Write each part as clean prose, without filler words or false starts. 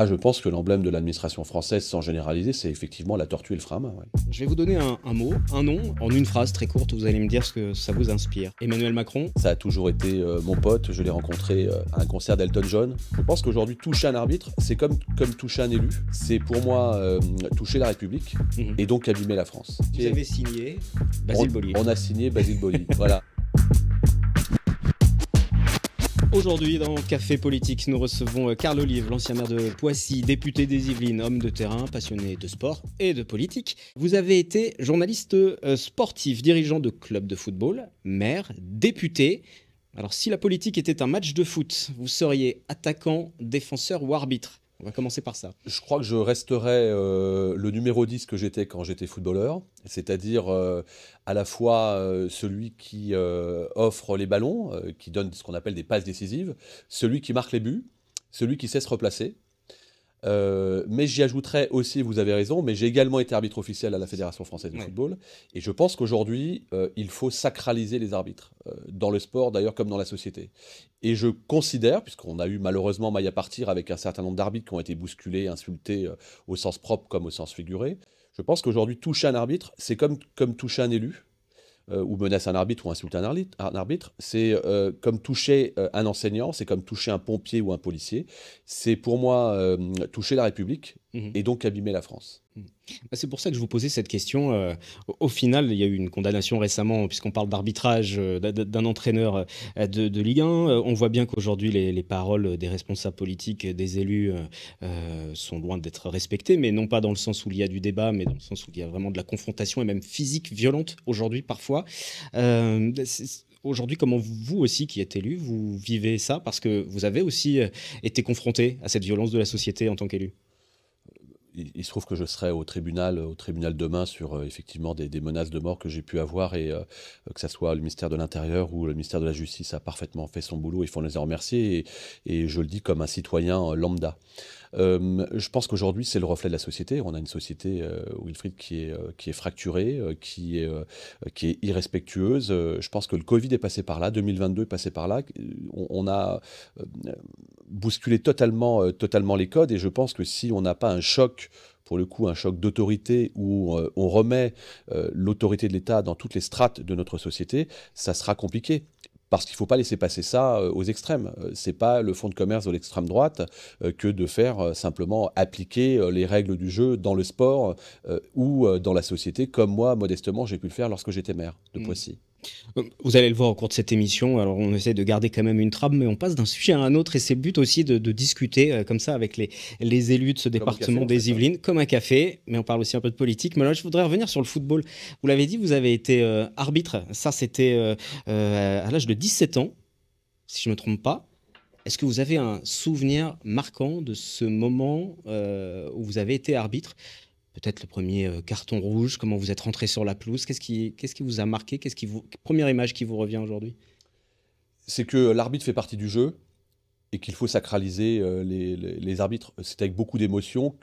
Ah, je pense que l'emblème de l'administration française, sans généraliser, c'est effectivement la tortue et le frein à main, ouais. Je vais vous donner un mot, un nom, en une phrase très courte, vous allez me dire ce que ça vous inspire. Emmanuel Macron. Ça a toujours été mon pote, je l'ai rencontré à un concert d'Elton John. Je pense qu'aujourd'hui, toucher un arbitre, c'est comme toucher un élu. C'est pour moi toucher la République Mhm. et donc abîmer la France. Vous avez signé On, Basile Boli. on a signé Basile Boli, voilà. Aujourd'hui, dans Café Politique, nous recevons Carl Olive, l'ancien maire de Poissy, député des Yvelines, homme de terrain, passionné de sport et de politique. Vous avez été journaliste sportif, dirigeant de club de football, maire, député. Alors, si la politique était un match de foot, vous seriez attaquant, défenseur ou arbitre? On va commencer par ça. Je crois que je resterai le numéro 10 que j'étais quand j'étais footballeur, c'est-à-dire à la fois celui qui offre les ballons, qui donne ce qu'on appelle des passes décisives, celui qui marque les buts, celui qui sait se replacer. Mais j'y ajouterais aussi, vous avez raison, mais j'ai également été arbitre officiel à la Fédération française de Ouais. football. Et je pense qu'aujourd'hui, il faut sacraliser les arbitres, dans le sport d'ailleurs comme dans la société. Et je considère, puisqu'on a eu malheureusement maille à partir avec un certain nombre d'arbitres qui ont été bousculés, insultés au sens propre comme au sens figuré, je pense qu'aujourd'hui, toucher un arbitre, c'est comme toucher un élu ou menace un arbitre ou insulte un arbitre, c'est comme toucher un enseignant, c'est comme toucher un pompier ou un policier. C'est pour moi toucher la République Mhm. et donc abîmer la France. C'est pour ça que je vous posais cette question. Au final, il y a eu une condamnation récemment, puisqu'on parle d'arbitrage d'un entraîneur de Ligue 1. On voit bien qu'aujourd'hui, les paroles des responsables politiques, des élus, sont loin d'être respectées, mais non pas dans le sens où il y a du débat, mais dans le sens où il y a vraiment de la confrontation, et même physique, violente, aujourd'hui, parfois. Aujourd'hui, comment vous aussi, qui êtes élu, vous vivez ça? Parce que vous avez aussi été confronté à cette violence de la société en tant qu'élu. Il se trouve que je serai au tribunal demain sur effectivement des menaces de mort que j'ai pu avoir et que ça soit le ministère de l'Intérieur ou le ministère de la Justice a parfaitement fait son boulot, il faut les en remercier et je le dis comme un citoyen lambda. Je pense qu'aujourd'hui c'est le reflet de la société. On a une société, Wilfried, qui est fracturée, qui est irrespectueuse. Je pense que le Covid est passé par là, 2022 est passé par là. On a euh, bousculé totalement les codes et je pense que si on n'a pas un choc, pour le coup, un choc d'autorité où on remet l'autorité de l'État dans toutes les strates de notre société, ça sera compliqué. Parce qu'il ne faut pas laisser passer ça aux extrêmes. C'est pas le fonds de commerce de l'extrême droite que de faire simplement appliquer les règles du jeu dans le sport ou dans la société, comme moi, modestement, j'ai pu le faire lorsque j'étais maire de Poissy. Vous allez le voir au cours de cette émission. Alors, on essaie de garder quand même une trame, mais on passe d'un sujet à un autre. Et c'est le but aussi de discuter comme ça avec les élus de ce Comme au café, département on fait des ça. Yvelines, comme un café. Mais on parle aussi un peu de politique. Mais là, je voudrais revenir sur le football. Vous l'avez dit, vous avez été arbitre. Ça, c'était à l'âge de 17 ans, si je ne me trompe pas. Est-ce que vous avez un souvenir marquant de ce moment où vous avez été arbitre? Peut-être le premier carton rouge, comment vous êtes rentré sur la pelouse, qu'est-ce qui vous a marqué, première image qui vous revient aujourd'hui? C'est que l'arbitre fait partie du jeu et qu'il faut sacraliser les arbitres. C'est avec beaucoup d'émotion.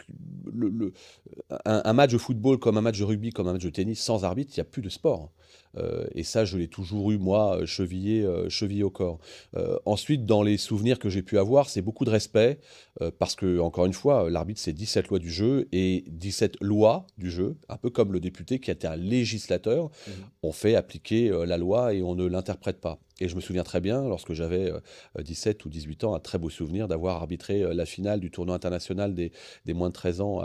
Un match de football comme un match de rugby, comme un match de tennis, sans arbitre, il n'y a plus de sport. Et ça, je l'ai toujours eu, moi, chevillé au corps. Ensuite, dans les souvenirs que j'ai pu avoir, c'est beaucoup de respect, parce que, encore une fois, l'arbitre, c'est 17 lois du jeu, et 17 lois du jeu, un peu comme le député qui était un législateur, Mhm. on fait appliquer la loi et on ne l'interprète pas. Et je me souviens très bien, lorsque j'avais 17 ou 18 ans, un très beau souvenir d'avoir arbitré la finale du tournoi international des moins de 13 ans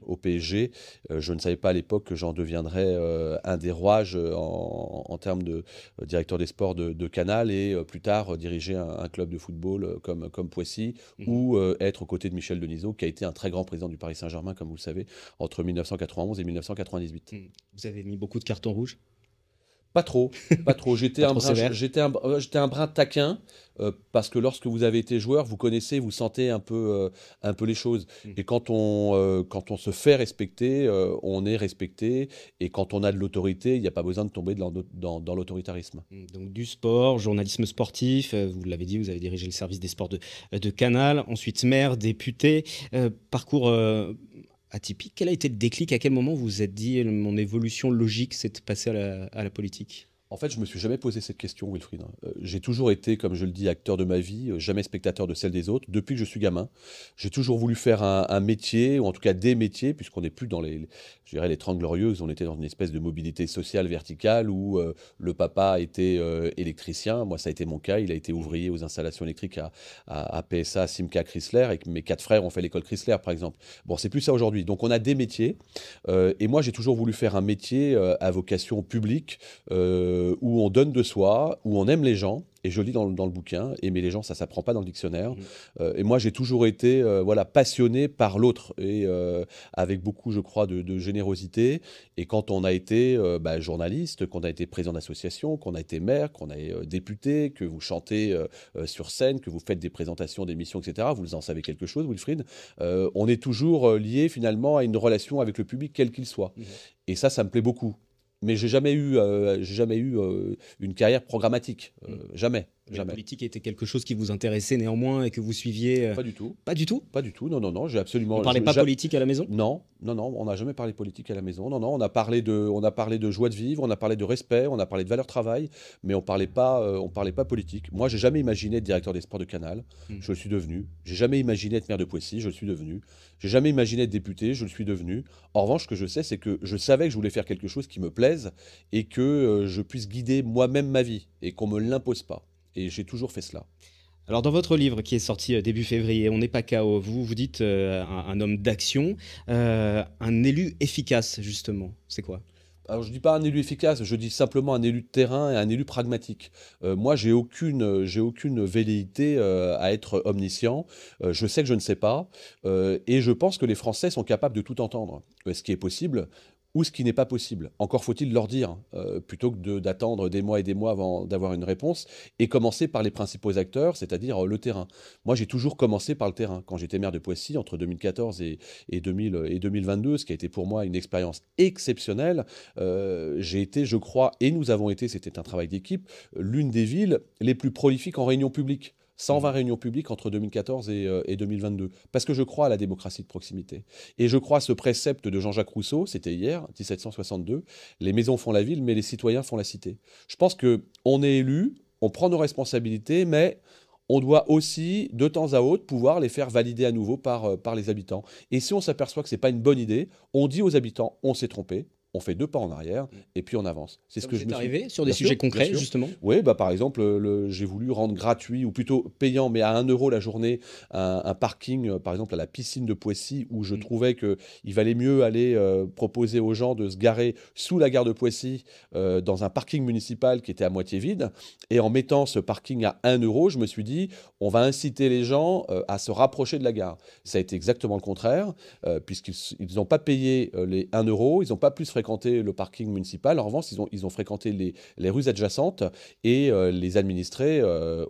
au PSG. Je ne savais pas à l'époque que j'en deviendrais un des rouages en termes de directeur des sports de Canal et plus tard diriger un club de football comme Poissy Mhm. ou être aux côtés de Michel Denisot, qui a été un très grand président du Paris Saint-Germain, comme vous le savez, entre 1991 et 1998. Mhm. Vous avez mis beaucoup de cartons rouges, Pas trop, pas trop. J'étais pas un trop brin, sévère. j'étais un brin taquin parce que lorsque vous avez été joueur, vous connaissez, vous sentez un peu les choses. Mhm. Et quand on se fait respecter, on est respecté. Et quand on a de l'autorité, il n'y a pas besoin de tomber dans l'autoritarisme. Donc du sport, journalisme sportif, vous l'avez dit, vous avez dirigé le service des sports de Canal, ensuite maire, député, parcours atypique. Quel a été le déclic? À quel moment vous vous êtes dit, mon évolution logique, c'est de passer à la politique? En fait, je me suis jamais posé cette question, Wilfried. J'ai toujours été, comme je le dis, acteur de ma vie, jamais spectateur de celle des autres, depuis que je suis gamin. J'ai toujours voulu faire un métier, ou en tout cas des métiers, puisqu'on n'est plus dans je dirais, les 30 glorieuses, on était dans une espèce de mobilité sociale verticale où le papa était électricien. Moi, ça a été mon cas. Il a été ouvrier aux installations électriques à PSA, Simca, Chrysler, et que mes quatre frères ont fait l'école Chrysler, par exemple. Bon, c'est plus ça aujourd'hui. Donc, on a des métiers. Et moi, j'ai toujours voulu faire un métier à vocation publique, où on donne de soi, où on aime les gens. Et je lis dans le bouquin, aimer les gens, ça s'apprend pas dans le dictionnaire. Mhm. Et moi, j'ai toujours été voilà, passionné par l'autre, et avec beaucoup, je crois, de générosité. Et quand on a été journaliste, qu'on a été président d'association, qu'on a été maire, qu'on est député, que vous chantez sur scène, que vous faites des présentations d'émissions, etc., vous en savez quelque chose, Wilfried, on est toujours lié finalement à une relation avec le public, quel qu'il soit. Mhm. Et ça me plaît beaucoup. Mais j'ai jamais eu une carrière programmatique. Jamais, Mais la jamais. politique était quelque chose qui vous intéressait néanmoins et que vous suiviez. Pas du tout. Pas du tout. Pas du tout. Non, non, non. J'ai On absolument. parlait pas politique à la maison. Non, non, non. On n'a jamais parlé politique à la maison. Non, non. On a parlé de joie de vivre. On a parlé de respect. On a parlé de valeur travail. Mais on parlait pas politique. Moi, j'ai jamais imaginé être directeur des sports de Canal. Mhm. Je le suis devenu. J'ai jamais imaginé être maire de Poissy. Je le suis devenu. J'ai jamais imaginé être député. Je le suis devenu. En revanche, ce que je sais, c'est que je savais que je voulais faire quelque chose qui me plaise et que je puisse guider moi-même ma vie et qu'on me l'impose pas. Et j'ai toujours fait cela. Alors, dans votre livre qui est sorti début février, On n'est pas KO, vous dites un homme d'action, un élu efficace, justement. C'est quoi? Alors, je dis pas un élu efficace, je dis simplement un élu de terrain et un élu pragmatique. Moi, j'ai aucune velléité à être omniscient. Je sais que je ne sais pas, et je pense que les Français sont capables de tout entendre. Ce qui est possible ou ce qui n'est pas possible. Encore faut-il leur dire, plutôt que d'attendre des mois et des mois avant d'avoir une réponse, et commencer par les principaux acteurs, c'est-à-dire le terrain. Moi, j'ai toujours commencé par le terrain. Quand j'étais maire de Poissy, entre 2014 et 2022, ce qui a été pour moi une expérience exceptionnelle, j'ai été, je crois, et nous avons été, c'était un travail d'équipe, l'une des villes les plus prolifiques en réunion publique. 120 réunions publiques entre 2014 et 2022. Parce que je crois à la démocratie de proximité. Et je crois à ce précepte de Jean-Jacques Rousseau, c'était hier, 1762, les maisons font la ville, mais les citoyens font la cité. Je pense qu'on est élu, on prend nos responsabilités, mais on doit aussi, de temps à autre, pouvoir les faire valider à nouveau par les habitants. Et si on s'aperçoit que ce n'est pas une bonne idée, on dit aux habitants, on s'est trompé, on fait deux pas en arrière et puis on avance. C'est Ça ce que vous je est me suis. arrivé sur des Bien sûr, sujets bien concrets, sûr. justement? Oui, bah par exemple, j'ai voulu rendre gratuit, ou plutôt payant, mais à 1 € la journée, un parking, par exemple, à la piscine de Poissy, où je trouvais qu'il valait mieux aller proposer aux gens de se garer sous la gare de Poissy, dans un parking municipal qui était à moitié vide. Et en mettant ce parking à 1 €, je me suis dit, on va inciter les gens à se rapprocher de la gare. Ça a été exactement le contraire, puisqu'ils n'ont pas payé les 1 €, ils n'ont pas plus fréquenté le parking municipal. En revanche, ils ont fréquenté les rues adjacentes, et les administrés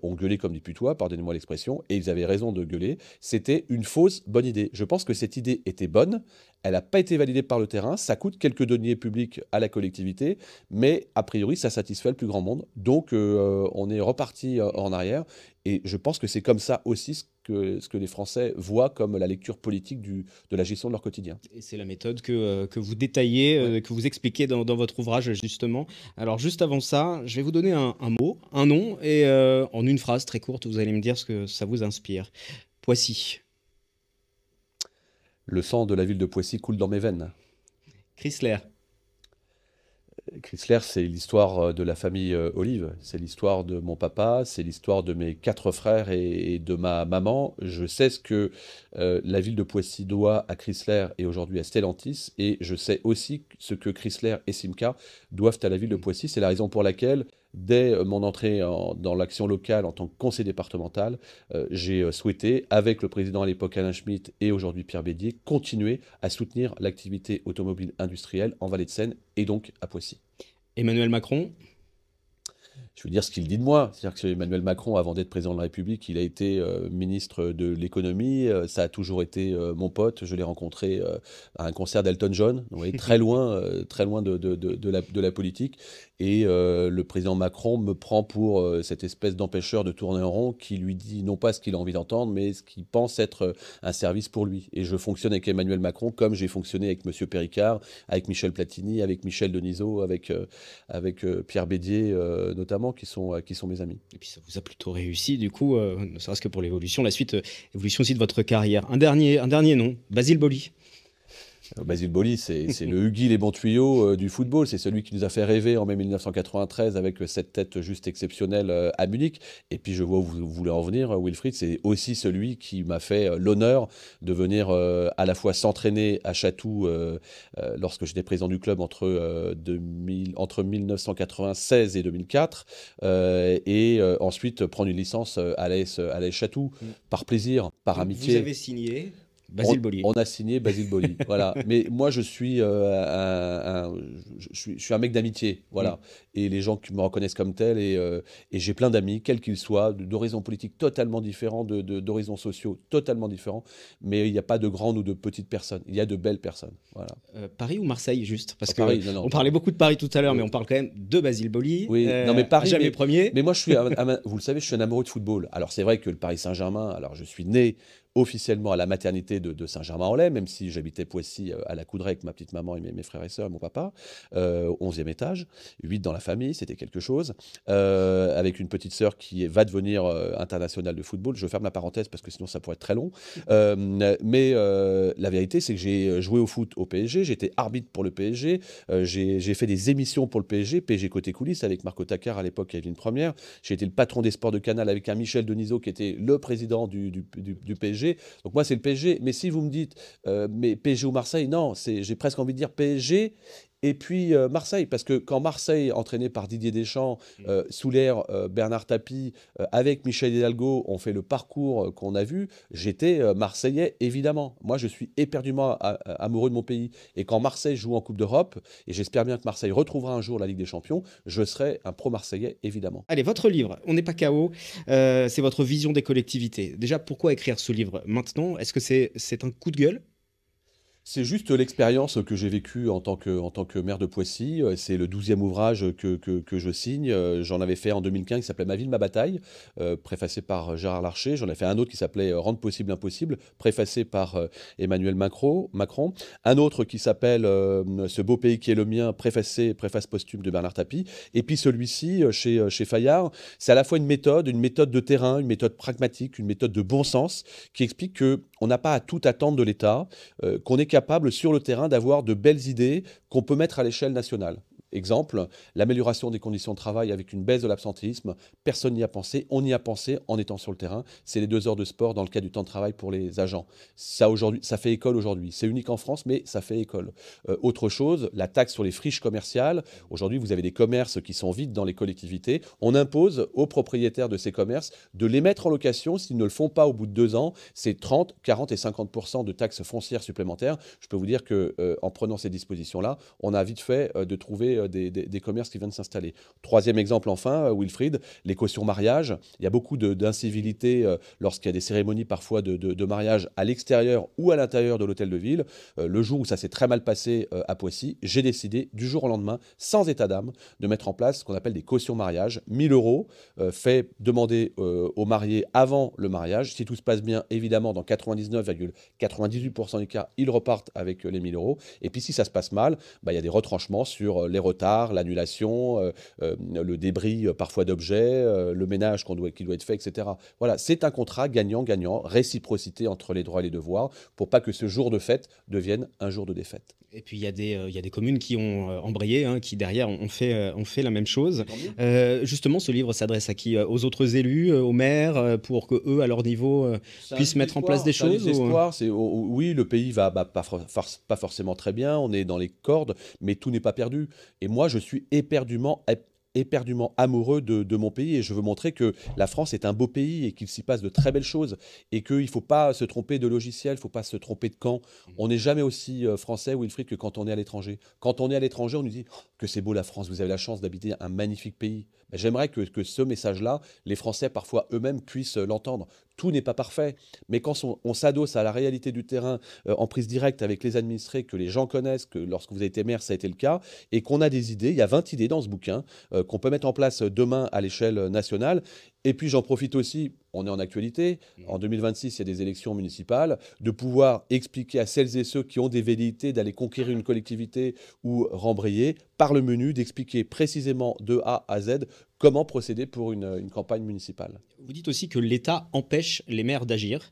ont gueulé comme des putois, pardonnez-moi l'expression, et ils avaient raison de gueuler. C'était une fausse bonne idée. Je pense que cette idée était bonne, elle n'a pas été validée par le terrain, ça coûte quelques deniers publics à la collectivité, mais a priori ça satisfait le plus grand monde. Donc on est reparti en arrière, et je pense que c'est comme ça aussi ce que les Français voient comme la lecture politique de la gestion de leur quotidien. Et c'est la méthode que vous détaillez, Ouais. que vous expliquez dans votre ouvrage, justement. Alors, juste avant ça, je vais vous donner un mot, un nom, et en une phrase très courte, vous allez me dire ce que ça vous inspire. Poissy. Le sang de la ville de Poissy coule dans mes veines. Chrysler. Chrysler, c'est l'histoire de la famille Olive, c'est l'histoire de mon papa, c'est l'histoire de mes quatre frères et de ma maman. Je sais ce que la ville de Poissy doit à Chrysler et aujourd'hui à Stellantis, et je sais aussi ce que Chrysler et Simca doivent à la ville de Poissy. C'est la raison pour laquelle, dès mon entrée dans l'action locale en tant que conseiller départemental, j'ai souhaité, avec le président à l'époque Alain Schmitt et aujourd'hui Pierre Bédier, continuer à soutenir l'activité automobile industrielle en Vallée de Seine et donc à Poissy. Emmanuel Macron. Je veux dire ce qu'il dit de moi. C'est-à-dire que Emmanuel Macron, avant d'être président de la République, il a été ministre de l'économie. Ça a toujours été mon pote. Je l'ai rencontré à un concert d'Elton John. Vous voyez, très loin de la politique. Et le président Macron me prend pour cette espèce d'empêcheur de tourner en rond qui lui dit non pas ce qu'il a envie d'entendre, mais ce qu'il pense être un service pour lui. Et je fonctionne avec Emmanuel Macron comme j'ai fonctionné avec Monsieur Péricard, avec Michel Platini, avec Michel Denisot, avec Pierre Bédier notamment, qui sont mes amis. Et puis ça vous a plutôt réussi, du coup, ne serait-ce que pour l'évolution, la suite, évolution aussi de votre carrière. Un dernier nom, Basile Boli. Basile Boli, c'est le Hugui les bons tuyaux du football. C'est celui qui nous a fait rêver en mai 1993 avec cette tête juste exceptionnelle à Munich. Et puis je vois où vous voulez en venir, Wilfried. C'est aussi celui qui m'a fait l'honneur de venir à la fois s'entraîner à Chatou lorsque j'étais président du club entre 1996 et 2004. Ensuite prendre une licence à l'AS Chatou par plaisir, par Donc, amitié. vous avez signé Basile Boli. On a signé Basile Boli, voilà. Mais moi, je suis je suis un mec d'amitié, voilà. Et les gens qui me reconnaissent comme tel, et j'ai plein d'amis, quels qu'ils soient, d'horizons politiques totalement différents, d'horizons sociaux totalement différents. Mais il n'y a pas de grandes ou de petites personnes. Il y a de belles personnes, voilà. Paris ou Marseille, juste parce que Paris, non, on parlait beaucoup de Paris tout à l'heure, mais on parle quand même de Basile Boli. Oui, non mais Paris, jamais premier. Mais moi, vous le savez, je suis un amoureux de football. Alors c'est vrai que le Paris Saint-Germain, alors je suis né officiellement à la maternité de Saint-Germain-en-Laye, même si j'habitais Poissy à la Coudray avec ma petite maman et mes frères et sœurs et mon papa, 11e étage, 8 dans la famille, c'était quelque chose, avec une petite sœur qui va devenir internationale de football. Je ferme la parenthèse parce que sinon ça pourrait être très long. Mais la vérité, c'est que j'ai joué au foot au PSG, j'étais arbitre pour le PSG, j'ai fait des émissions pour le PSG côté coulisses avec Marco Takar à l'époque, Evelyne Première. J'ai été le patron des sports de Canal avec un Michel Denisot qui était le président du PSG. Donc moi, c'est le PSG. Mais si vous me dites, mais PSG ou Marseille, non, j'ai presque envie de dire PSG et puis Marseille. Parce que quand Marseille, entraîné par Didier Deschamps, sous l'ère Bernard Tapie, avec Michel Hidalgo, ont fait le parcours qu'on a vu, j'étais Marseillais, évidemment. Moi, je suis éperdument amoureux de mon pays. Et quand Marseille joue en Coupe d'Europe, et j'espère bien que Marseille retrouvera un jour la Ligue des Champions, je serai un pro-marseillais, évidemment. Allez, votre livre, On n'est pas KO, c'est votre vision des collectivités. Déjà, pourquoi écrire ce livre maintenant? Est-ce que c'est un coup de gueule? C'est juste l'expérience que j'ai vécue en tant que maire de Poissy. C'est le 12e ouvrage que je signe. J'en avais fait en 2015 qui s'appelait Ma ville, ma bataille, préfacé par Gérard Larcher. J'en ai fait un autre qui s'appelait Rendre possible l'impossible, préfacé par Emmanuel Macron. Un autre qui s'appelle Ce beau pays qui est le mien, préface posthume de Bernard Tapie. Et puis celui-ci, chez Fayard, c'est à la fois une méthode de terrain, une méthode pragmatique, une méthode de bon sens qui explique qu'on n'a pas à tout attendre de l'État, qu'on est capable sur le terrain d'avoir de belles idées qu'on peut mettre à l'échelle nationale. Exemple, l'amélioration des conditions de travail avec une baisse de l'absentéisme. Personne n'y a pensé, on y a pensé en étant sur le terrain. C'est les 2 heures de sport dans le cadre du temps de travail pour les agents. Ça fait école aujourd'hui. C'est unique en France, mais ça fait école. Autre chose, la taxe sur les friches commerciales. Aujourd'hui, vous avez des commerces qui sont vides dans les collectivités. On impose aux propriétaires de ces commerces de les mettre en location. S'ils ne le font pas au bout de 2 ans, c'est 30, 40 et 50% de taxes foncières supplémentaires. Je peux vous dire qu'en prenant ces dispositions-là, on a vite fait de trouver des commerces qui viennent s'installer. Troisième exemple enfin, Wilfried, les cautions mariage. Il y a beaucoup d'incivilités lorsqu'il y a des cérémonies parfois de mariage à l'extérieur ou à l'intérieur de l'hôtel de ville. Le jour où ça s'est très mal passé à Poissy, j'ai décidé du jour au lendemain, sans état d'âme, de mettre en place ce qu'on appelle des cautions mariage. 1000 euros fait demander aux mariés avant le mariage. Si tout se passe bien, évidemment, dans 99,98% des cas, ils repartent avec les 1000 euros. Et puis si ça se passe mal, il y a des retranchements sur les retards, l'annulation, le débris parfois d'objets, le ménage qui doit être fait, etc. Voilà, c'est un contrat gagnant-gagnant, réciprocité entre les droits et les devoirs, pour pas que ce jour de fête devienne un jour de défaite. Et puis il y a des communes qui ont embrayé, hein, qui derrière ont fait la même chose. Justement, ce livre s'adresse à qui? Aux autres élus, aux maires, pour que eux, à leur niveau, puissent mettre en place des choses. Oui, le pays va pas forcément très bien. On est dans les cordes, mais tout n'est pas perdu. Et moi, je suis éperdument amoureux de mon pays et je veux montrer que la France est un beau pays et qu'il s'y passe de très belles choses et qu'il ne faut pas se tromper de logiciel, il ne faut pas se tromper de camp. On n'est jamais aussi français, Wilfried, que quand on est à l'étranger. Quand on est à l'étranger, on nous dit que c'est beau la France, vous avez la chance d'habiter un magnifique pays. J'aimerais que ce message-là, les Français parfois eux-mêmes puissent l'entendre. Tout n'est pas parfait, mais quand on s'adosse à la réalité du terrain, en prise directe avec les administrés, que les gens connaissent, que lorsque vous avez été maire, ça a été le cas, et qu'on a des idées, il y a 20 idées dans ce bouquin, qu'on peut mettre en place demain à l'échelle nationale. Et puis j'en profite aussi, on est en actualité, en 2026 il y a des élections municipales, de pouvoir expliquer à celles et ceux qui ont des velléités d'aller conquérir une collectivité ou rembrayer, par le menu, d'expliquer précisément de A à Z comment procéder pour une campagne municipale. Vous dites aussi que l'État empêche les maires d'agir.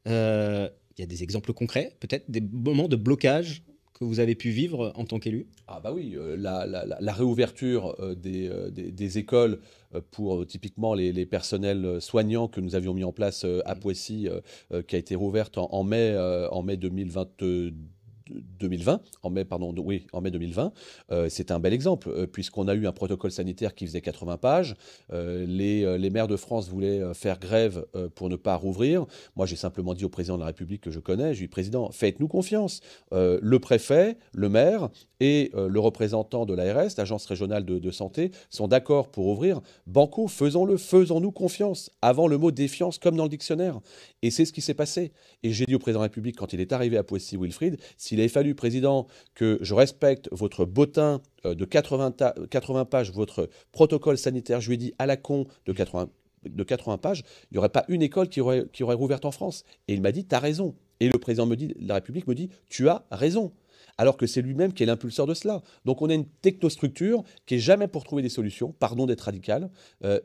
Il y a des exemples concrets, peut-être des moments de blocage que vous avez pu vivre en tant qu'élu? Ah bah oui, la réouverture des écoles pour typiquement les personnels soignants que nous avions mis en place à Poissy, qui a été rouverte en mai 2020, en mai 2020, c'est un bel exemple, puisqu'on a eu un protocole sanitaire qui faisait 80 pages. Les maires de France voulaient faire grève pour ne pas rouvrir. Moi, j'ai simplement dit au président de la République que je connais, je lui ai dit, Président, faites-nous confiance. Le préfet, le maire et le représentant de l'ARS, l'Agence régionale de santé, sont d'accord pour ouvrir. Banco, faisons-le, faisons-nous confiance, avant le mot défiance comme dans le dictionnaire. Et c'est ce qui s'est passé. Et j'ai dit au président de la République, quand il est arrivé à Poissy, Wilfried, s'il avait fallu, Président, que je respecte votre bottin de 80 pages, votre protocole sanitaire, je lui ai dit à la con de 80 pages, il n'y aurait pas une école qui aurait rouvert en France. Et il m'a dit, t'as raison. Et le président de la République me dit, tu as raison. Alors que c'est lui-même qui est l'impulseur de cela. Donc on a une technostructure qui est jamais pour trouver des solutions, pardon d'être radical,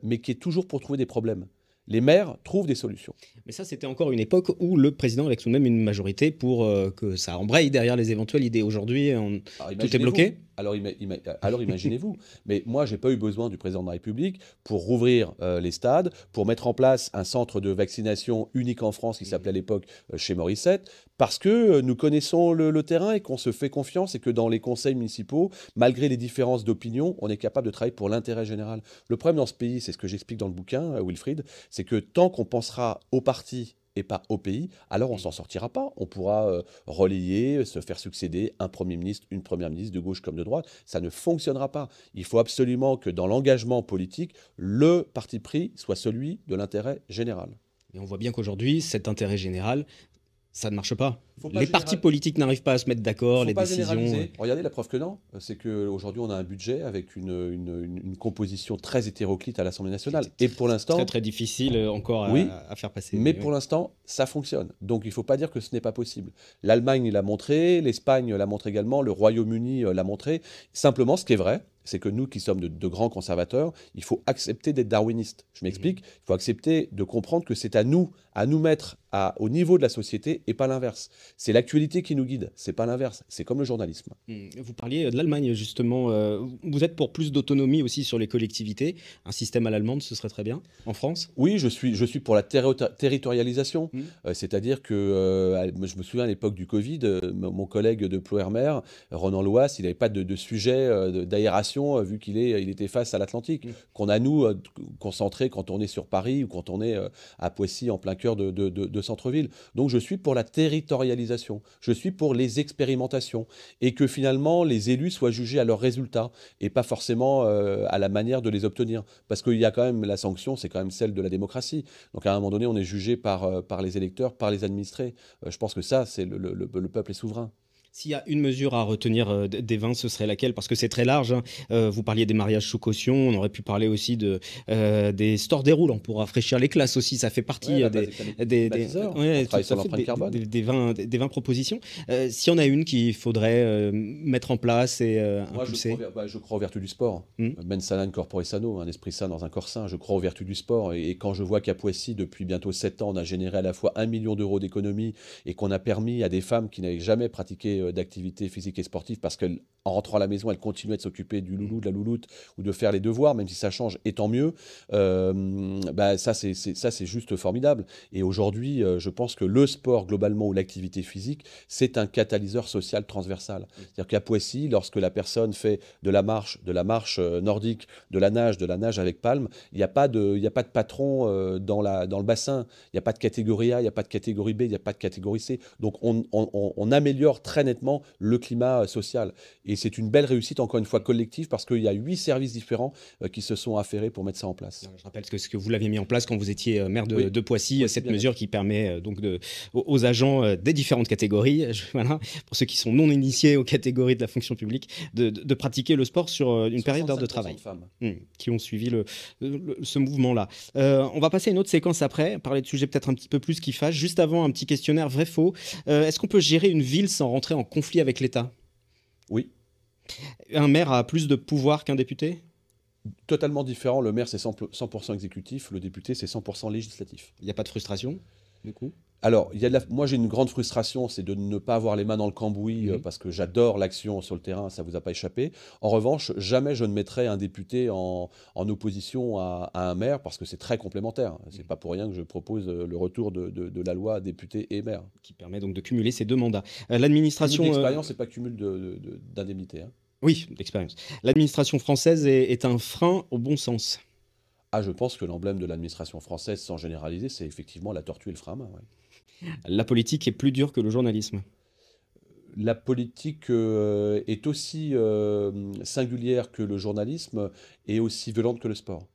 mais qui est toujours pour trouver des problèmes. Les maires trouvent des solutions. Mais ça, c'était encore une époque où le président avait tout de même une majorité pour que ça embraye derrière les éventuelles idées. Aujourd'hui, tout est bloqué. Alors imaginez-vous. Mais moi, je n'ai pas eu besoin du président de la République pour rouvrir les stades, pour mettre en place un centre de vaccination unique en France qui s'appelait à l'époque chez Morissette, parce que nous connaissons le terrain et qu'on se fait confiance et que dans les conseils municipaux, malgré les différences d'opinion, on est capable de travailler pour l'intérêt général. Le problème dans ce pays, c'est ce que j'explique dans le bouquin, Wilfried, c'est que tant qu'on pensera au parti et pas au pays, alors on s'en sortira pas. On pourra relayer, se faire succéder un Premier ministre, une Première ministre, de gauche comme de droite. Ça ne fonctionnera pas. Il faut absolument que dans l'engagement politique, le parti pris soit celui de l'intérêt général. Et on voit bien qu'aujourd'hui, cet intérêt général, ça ne marche pas. Les partis politiques n'arrivent pas à se mettre d'accord, les décisions. Regardez, la preuve que non, c'est qu'aujourd'hui on a un budget avec une composition très hétéroclite à l'Assemblée nationale. Et pour l'instant, très très difficile encore à faire passer. Mais pour l'instant, ça fonctionne. Donc il ne faut pas dire que ce n'est pas possible. L'Allemagne l'a montré, l'Espagne l'a montré également, le Royaume-Uni l'a montré. Simplement, ce qui est vrai, c'est que nous qui sommes de grands conservateurs, il faut accepter d'être darwinistes. Je m'explique, il faut accepter de comprendre que c'est à nous mettre au niveau de la société et pas l'inverse. C'est l'actualité qui nous guide, c'est pas l'inverse, c'est comme le journalisme. Vous parliez de l'Allemagne justement, vous êtes pour plus d'autonomie aussi sur les collectivités, un système à l'allemande ce serait très bien, en France? Oui, je suis pour la territorialisation, c'est-à-dire que je me souviens à l'époque du Covid, mon collègue de Ploërmer, Ronan Loas, il n'avait pas de sujet d'aération vu qu'il était face à l'Atlantique, qu'on a nous concentré quand on est sur Paris ou quand on est à Poissy en plein cœur de centre-ville. Donc je suis pour la territorialisation, je suis pour les expérimentations et que finalement les élus soient jugés à leurs résultats et pas forcément à la manière de les obtenir. Parce qu'il y a quand même la sanction, c'est quand même celle de la démocratie. Donc à un moment donné, on est jugé par les électeurs, par les administrés. Je pense que ça, c'est le peuple est souverain. S'il y a une mesure à retenir des vins, ce serait laquelle? Parce que c'est très large. Vous parliez des mariages sous caution. On aurait pu parler aussi des stores déroulants pour rafraîchir les classes aussi. Ça fait partie des 20 propositions. S'il y en a une qu'il faudrait mettre en place et impulser. Je crois aux vertus du sport. Mens sana in corpore sano, un esprit sain dans un corps sain. Je crois aux vertus du sport. Et quand je vois qu'à Poissy, depuis bientôt 7 ans, on a généré à la fois 1 million d'euros d'économies et qu'on a permis à des femmes qui n'avaient jamais pratiqué d'activité physique et sportive parce qu'en rentrant à la maison, elle continuait de s'occuper du loulou, de la louloute ou de faire les devoirs, même si ça change, et tant mieux. Ça, c'est juste formidable. Et aujourd'hui, je pense que le sport, globalement, ou l'activité physique, c'est un catalyseur social transversal. C'est-à-dire qu'à Poissy, lorsque la personne fait de la marche nordique, de la nage avec palme, il n'y a pas de patron dans le bassin. Il n'y a pas de catégorie A, il n'y a pas de catégorie B, il n'y a pas de catégorie C. Donc, on améliore très nettement nettement le climat social. Et c'est une belle réussite, encore une fois, collective, parce qu'il y a 8 services différents qui se sont affairés pour mettre ça en place. Je rappelle ce que vous l'aviez mis en place quand vous étiez maire Oui, de Poissy, Poissy cette Bien-être. mesure qui permet aux agents des différentes catégories, voilà, pour ceux qui sont non initiés aux catégories de la fonction publique, de pratiquer le sport sur une période d'heure de 65% travail. de femmes. Qui ont suivi ce mouvement-là. On va passer à une autre séquence après, parler de sujets peut-être un petit peu plus qui fâchent. Juste avant, un petit questionnaire vrai-faux. Est-ce qu'on peut gérer une ville sans rentrer en conflit avec l'État? Oui, Un maire a plus de pouvoir qu'un député? totalement différent. Le maire, c'est 100% exécutif. Le député, c'est 100% législatif. Il n'y a pas de frustration, du coup? Alors, moi, j'ai une grande frustration, c'est de ne pas avoir les mains dans le cambouis, parce que j'adore l'action sur le terrain, ça vous a pas échappé. En revanche, jamais je ne mettrai un député en opposition à un maire, parce que c'est très complémentaire. C'est pas pour rien que je propose le retour de la loi député et maire. Qui permet donc de cumuler ces deux mandats. Cumul L'administration... d'expérience et pas cumul d'indemnité, hein. Oui, d'expérience. L'administration française est un frein au bon sens. Ah, je pense que l'emblème de l'administration française, sans généraliser, c'est effectivement la tortue et le frein à main, ouais. La politique est plus dure que le journalisme. La politique est aussi singulière que le journalisme et aussi violente que le sport,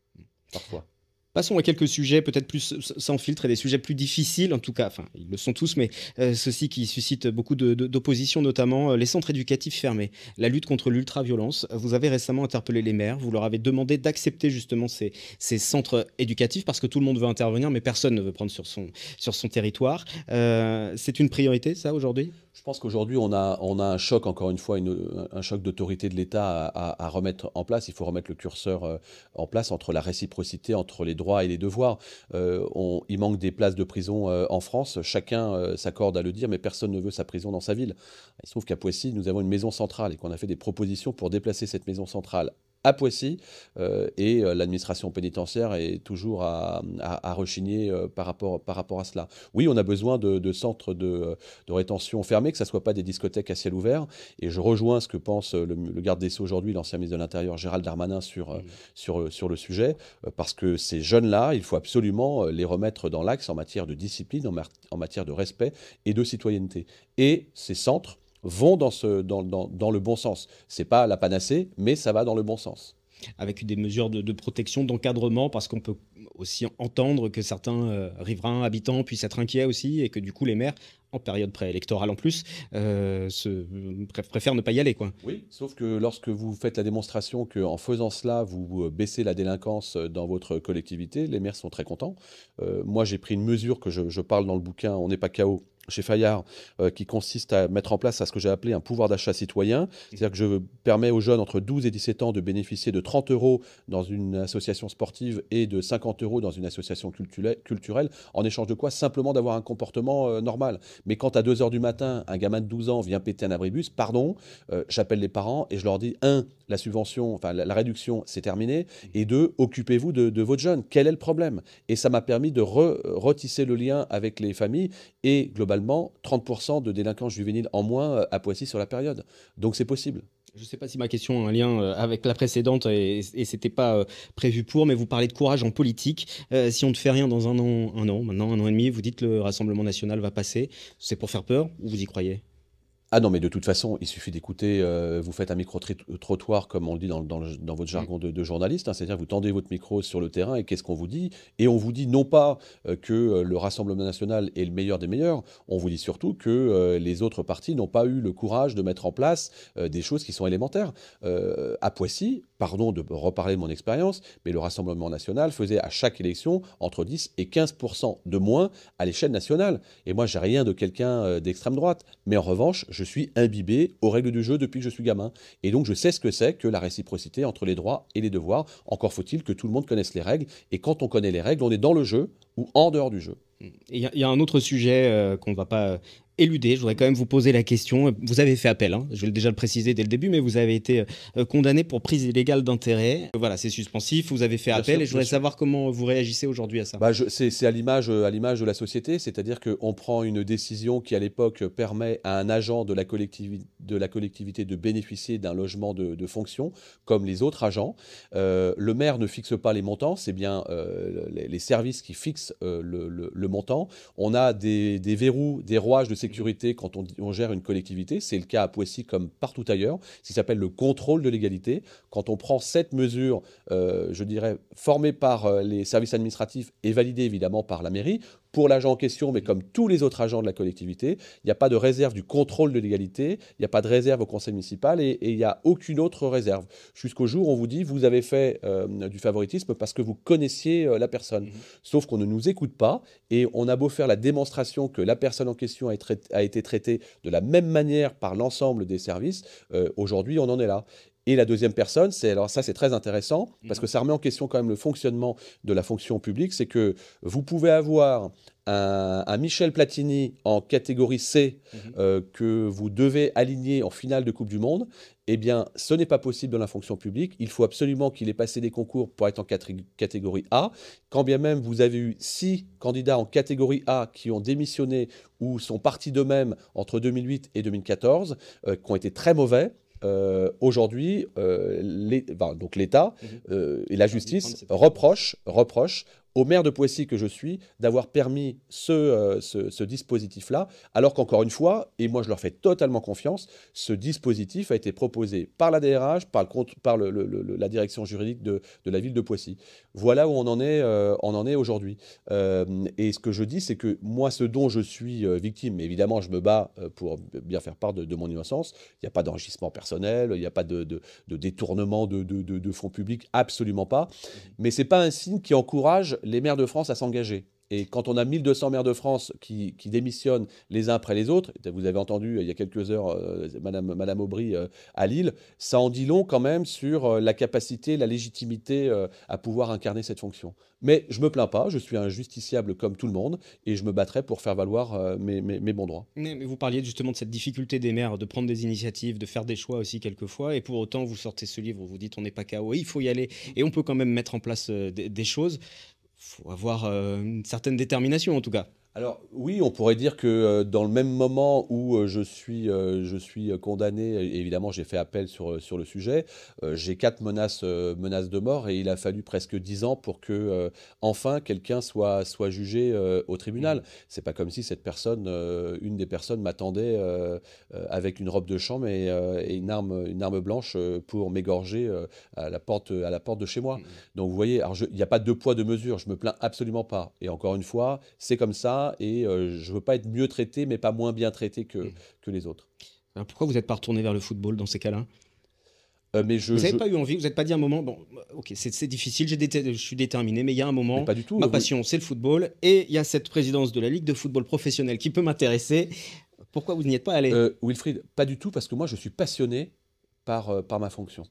parfois. Passons à quelques sujets peut-être plus sans filtre et des sujets plus difficiles, en tout cas, enfin, ils le sont tous, mais ceux-ci qui suscitent beaucoup d'opposition, notamment les centres éducatifs fermés, la lutte contre l'ultra-violence. Vous avez récemment interpellé les maires, vous leur avez demandé d'accepter justement ces centres éducatifs parce que tout le monde veut intervenir, mais personne ne veut prendre sur son territoire. C'est une priorité, ça, aujourd'hui? Je pense qu'aujourd'hui, on a un choc, encore une fois, un choc d'autorité de l'État à remettre en place. Il faut remettre le curseur en place entre la réciprocité, entre les droits et les devoirs. Il manque des places de prison en France. Chacun s'accorde à le dire, mais personne ne veut sa prison dans sa ville. Il se trouve qu'à Poissy, nous avons une maison centrale et qu'on a fait des propositions pour déplacer cette maison centrale à Poissy, et l'administration pénitentiaire est toujours à rechigner par rapport à cela. Oui, on a besoin de centres de rétention fermés, que ce ne soit pas des discothèques à ciel ouvert, et je rejoins ce que pense le garde des Sceaux aujourd'hui, l'ancien ministre de l'Intérieur Gérald Darmanin sur le sujet, parce que ces jeunes-là, il faut absolument les remettre dans l'axe en matière de discipline, en matière de respect et de citoyenneté. Et ces centres vont dans le bon sens. C'est pas la panacée, mais ça va dans le bon sens. Avec des mesures de protection, d'encadrement, parce qu'on peut aussi entendre que certains riverains, habitants puissent être inquiets aussi, et que du coup les maires, en période préélectorale en plus, préfèrent ne pas y aller, quoi. Oui, sauf que lorsque vous faites la démonstration qu'en faisant cela, vous baissez la délinquance dans votre collectivité, les maires sont très contents. Moi, j'ai pris une mesure que je parle dans le bouquin On n'est pas KO chez Fayard, qui consiste à mettre en place ce que j'ai appelé un pouvoir d'achat citoyen. C'est-à-dire que je permets aux jeunes entre 12 et 17 ans de bénéficier de 30 euros dans une association sportive et de 50 euros dans une association culturelle, en échange de quoi? Simplement d'avoir un comportement normal. Mais quand à 2 heures du matin, un gamin de 12 ans vient péter un abribus, pardon, j'appelle les parents et je leur dis, la subvention, enfin la réduction, c'est terminé, et deux, occupez-vous de votre jeune. Quel est le problème? Et ça m'a permis de retisser le lien avec les familles, et globalement, 30% de délinquants juvéniles en moins à Poissy sur la période. Donc c'est possible. Je ne sais pas si ma question a un lien avec la précédente et c'était pas prévu pour, mais vous parlez de courage en politique. Si on ne fait rien dans maintenant un an et demi, vous dites que le Rassemblement national va passer. C'est pour faire peur ou vous y croyez? Ah non, mais de toute façon, il suffit d'écouter, vous faites un micro-trottoir, comme on le dit dans votre jargon de journaliste, hein, c'est-à-dire vous tendez votre micro sur le terrain et qu'est-ce qu'on vous dit? Et on vous dit non pas que le Rassemblement national est le meilleur des meilleurs, on vous dit surtout que les autres partis n'ont pas eu le courage de mettre en place des choses qui sont élémentaires. À Poissy, pardon de reparler de mon expérience, mais le Rassemblement national faisait à chaque élection entre 10 et 15% de moins à l'échelle nationale. Et moi, j'ai rien de quelqu'un d'extrême droite, mais en revanche, je suis imbibé aux règles du jeu depuis que je suis gamin. Et donc, je sais ce que c'est que la réciprocité entre les droits et les devoirs. Encore faut-il que tout le monde connaisse les règles. Et quand on connaît les règles, on est dans le jeu ou en dehors du jeu. Il y a un autre sujet qu'on ne va pas éluder. Je voudrais quand même vous poser la question. Vous avez fait appel, hein, je vais déjà le préciser dès le début, mais vous avez été condamné pour prise illégale d'intérêt. Voilà, c'est suspensif, vous avez fait Bien appel sûr, et je voudrais bien sûr. savoir comment vous réagissez aujourd'hui à ça. Bah, c'est à l'image de la société, c'est-à-dire qu'on prend une décision qui, à l'époque, permet à un agent de la collectivité de bénéficier d'un logement de fonction, comme les autres agents. Le maire ne fixe pas les montants, c'est bien les services qui fixent le montant. On a des verrous, des rouages de sécurité sécurité quand on gère une collectivité. C'est le cas à Poissy comme partout ailleurs. Ce qui s'appelle le contrôle de légalité. Quand on prend cette mesure, je dirais, formée par les services administratifs et validée évidemment par la mairie, pour l'agent en question, mais comme tous les autres agents de la collectivité, il n'y a pas de réserve du contrôle de légalité, il n'y a pas de réserve au conseil municipal et il n'y a aucune autre réserve. Jusqu'au jour où on vous dit, vous avez fait du favoritisme parce que vous connaissiez la personne. Sauf qu'on ne nous écoute pas et on a beau faire la démonstration que la personne en question a été traitée de la même manière par l'ensemble des services, aujourd'hui on en est là. Et la deuxième personne, alors ça c'est très intéressant, parce que ça remet en question quand même le fonctionnement de la fonction publique, c'est que vous pouvez avoir un Michel Platini en catégorie C que vous devez aligner en finale de Coupe du Monde. Eh bien, ce n'est pas possible dans la fonction publique. Il faut absolument qu'il ait passé des concours pour être en catégorie A. Quand bien même vous avez eu 6 candidats en catégorie A qui ont démissionné ou sont partis d'eux-mêmes entre 2008 et 2014, qui ont été très mauvais. Aujourd'hui, donc l'État et la justice reprochent au maire de Poissy que je suis d'avoir permis ce dispositif-là, alors qu'encore une fois, et moi je leur fais totalement confiance, ce dispositif a été proposé par la DRH, par la direction juridique de la ville de Poissy. Voilà où on en est aujourd'hui. Et ce que je dis, c'est que moi, ce dont je suis victime, évidemment, je me bats pour bien faire part de mon innocence. Il n'y a pas d'enrichissement personnel, il n'y a pas de détournement de fonds publics, absolument pas. Mais ce n'est pas un signe qui encourage les maires de France à s'engager. Et quand on a 1200 maires de France qui démissionnent les uns après les autres, vous avez entendu il y a quelques heures Madame Aubry à Lille, ça en dit long quand même sur la capacité, la légitimité à pouvoir incarner cette fonction. Mais je ne me plains pas, je suis un justiciable comme tout le monde et je me battrai pour faire valoir mes bons droits. Mais vous parliez justement de cette difficulté des maires de prendre des initiatives, de faire des choix aussi quelquefois, et pour autant vous sortez ce livre, vous dites on n'est pas KO, il faut y aller et on peut quand même mettre en place des choses. Il faut avoir une certaine détermination en tout cas. Alors oui, on pourrait dire que dans le même moment où je suis condamné, et évidemment j'ai fait appel sur le sujet, j'ai 4 menaces de mort et il a fallu presque 10 ans pour que enfin quelqu'un soit jugé au tribunal. C'est pas comme si cette personne, une des personnes m'attendait avec une robe de chambre et une arme blanche pour m'égorger à la porte de chez moi. Donc vous voyez, il n'y a pas de poids, de mesure, je me plains absolument pas. Et encore une fois, c'est comme ça. Et je ne veux pas être mieux traité, mais pas moins bien traité que les autres. Alors pourquoi vous n'êtes pas retourné vers le football dans ces cas-là ? Vous n'avez pas eu envie, vous n'êtes pas dit un moment, bon, ok, c'est difficile, je suis déterminé, mais il y a un moment, pas du tout, ma passion, c'est le football, et il y a cette présidence de la Ligue de football professionnel qui peut m'intéresser. Pourquoi vous n'y êtes pas allé ? Wilfried, pas du tout, parce que moi, je suis passionné par ma fonction.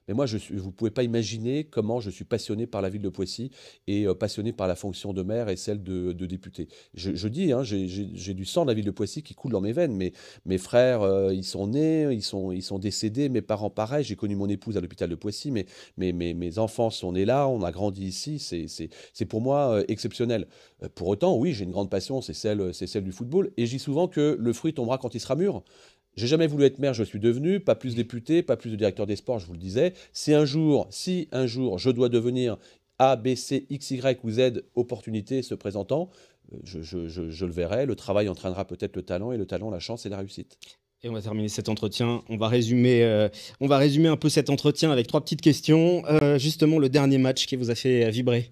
Mais moi, vous ne pouvez pas imaginer comment je suis passionné par la ville de Poissy et passionné par la fonction de maire et celle de député. Je dis, hein, j'ai du sang de la ville de Poissy qui coule dans mes veines. Mais mes frères, ils sont nés, ils sont décédés, mes parents pareil. J'ai connu mon épouse à l'hôpital de Poissy, mais mes enfants sont nés là, on a grandi ici. C'est pour moi exceptionnel. Pour autant, oui, j'ai une grande passion, c'est celle du football. Et je dis souvent que le fruit tombera quand il sera mûr. J'ai jamais voulu être maire, je suis devenu, pas plus député, pas plus de directeur des sports, je vous le disais. Si un jour je dois devenir A, B, C, X, Y ou Z opportunité se présentant, je le verrai. Le travail entraînera peut-être le talent et le talent, la chance et la réussite. Et on va terminer cet entretien. On va résumer un peu cet entretien avec 3 petites questions. Justement, le dernier match qui vous a fait vibrer.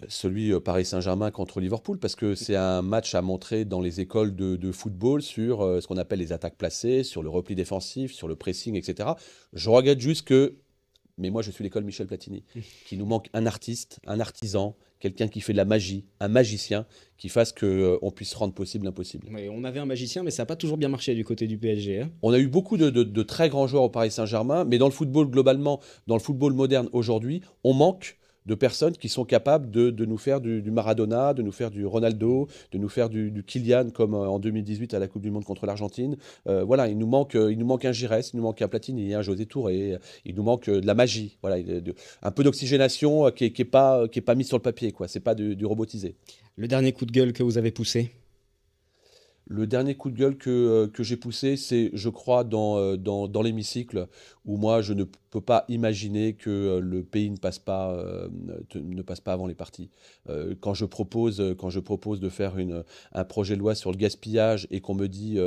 Celui Paris Saint-Germain contre Liverpool, parce que c'est un match à montrer dans les écoles de football sur ce qu'on appelle les attaques placées, sur le repli défensif, sur le pressing, etc. Je regrette juste que, mais moi je suis l'école Michel Platini, qu'il nous manque un artiste, un artisan, quelqu'un qui fait de la magie, un magicien, qui fasse qu'on puisse rendre possible l'impossible. Oui, on avait un magicien, mais ça n'a pas toujours bien marché du côté du PSG. Hein. On a eu beaucoup de très grands joueurs au Paris Saint-Germain, mais dans le football globalement, dans le football moderne aujourd'hui, on manque de personnes qui sont capables de nous faire du Maradona, de nous faire du Ronaldo, de nous faire du Kylian comme en 2018 à la Coupe du Monde contre l'Argentine. Voilà, il nous manque un Giresse, il nous manque un Platini, un José Touré, il nous manque de la magie, voilà, un peu d'oxygénation qui est pas mis sur le papier, quoi. C'est pas du robotisé. Le dernier coup de gueule que vous avez poussé ? Le dernier coup de gueule que j'ai poussé, c'est, je crois, dans l'hémicycle, où moi, je ne peux pas imaginer que le pays ne passe pas avant les partis. Quand je propose de faire un projet de loi sur le gaspillage et qu'on me dit,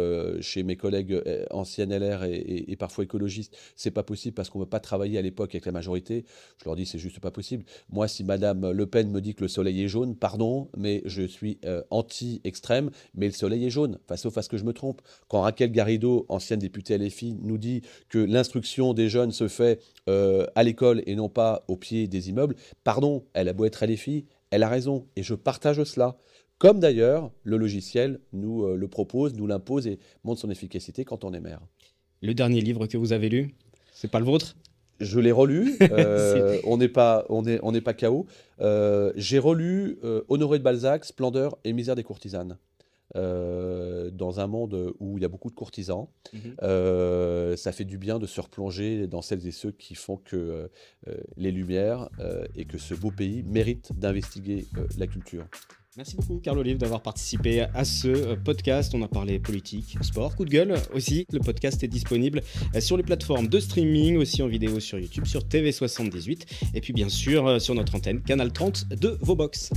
chez mes collègues anciennes LR et parfois écologistes, c'est pas possible parce qu'on ne veut pas travailler à l'époque avec la majorité, je leur dis c'est juste pas possible. Moi, si Madame Le Pen me dit que le soleil est jaune, pardon, mais je suis anti-extrême, mais le soleil est jaune, enfin, sauf à ce que je me trompe. Quand Raquel Garrido, ancienne députée LFI, nous dit que l'instruction des jeunes se fait à l'école et non pas au pied des immeubles, pardon, elle a beau être LFI, elle a raison, et je partage cela. Comme d'ailleurs, le logiciel nous le propose, nous l'impose et montre son efficacité quand on est maire. Le dernier livre que vous avez lu, c'est pas le vôtre? Je l'ai relu, C'est- on n'est pas KO. J'ai relu Honoré de Balzac, Splendeur et misère des courtisanes. Dans un monde où il y a beaucoup de courtisans, Mhm. ça fait du bien de se replonger dans celles et ceux qui font que les Lumières et que ce beau pays mérite d'investiguer la culture. Merci beaucoup, Carl Olive, d'avoir participé à ce podcast. On a parlé politique, sport, coup de gueule aussi. Le podcast est disponible sur les plateformes de streaming, aussi en vidéo sur YouTube, sur TV78, et puis bien sûr sur notre antenne Canal 30 de Vobox.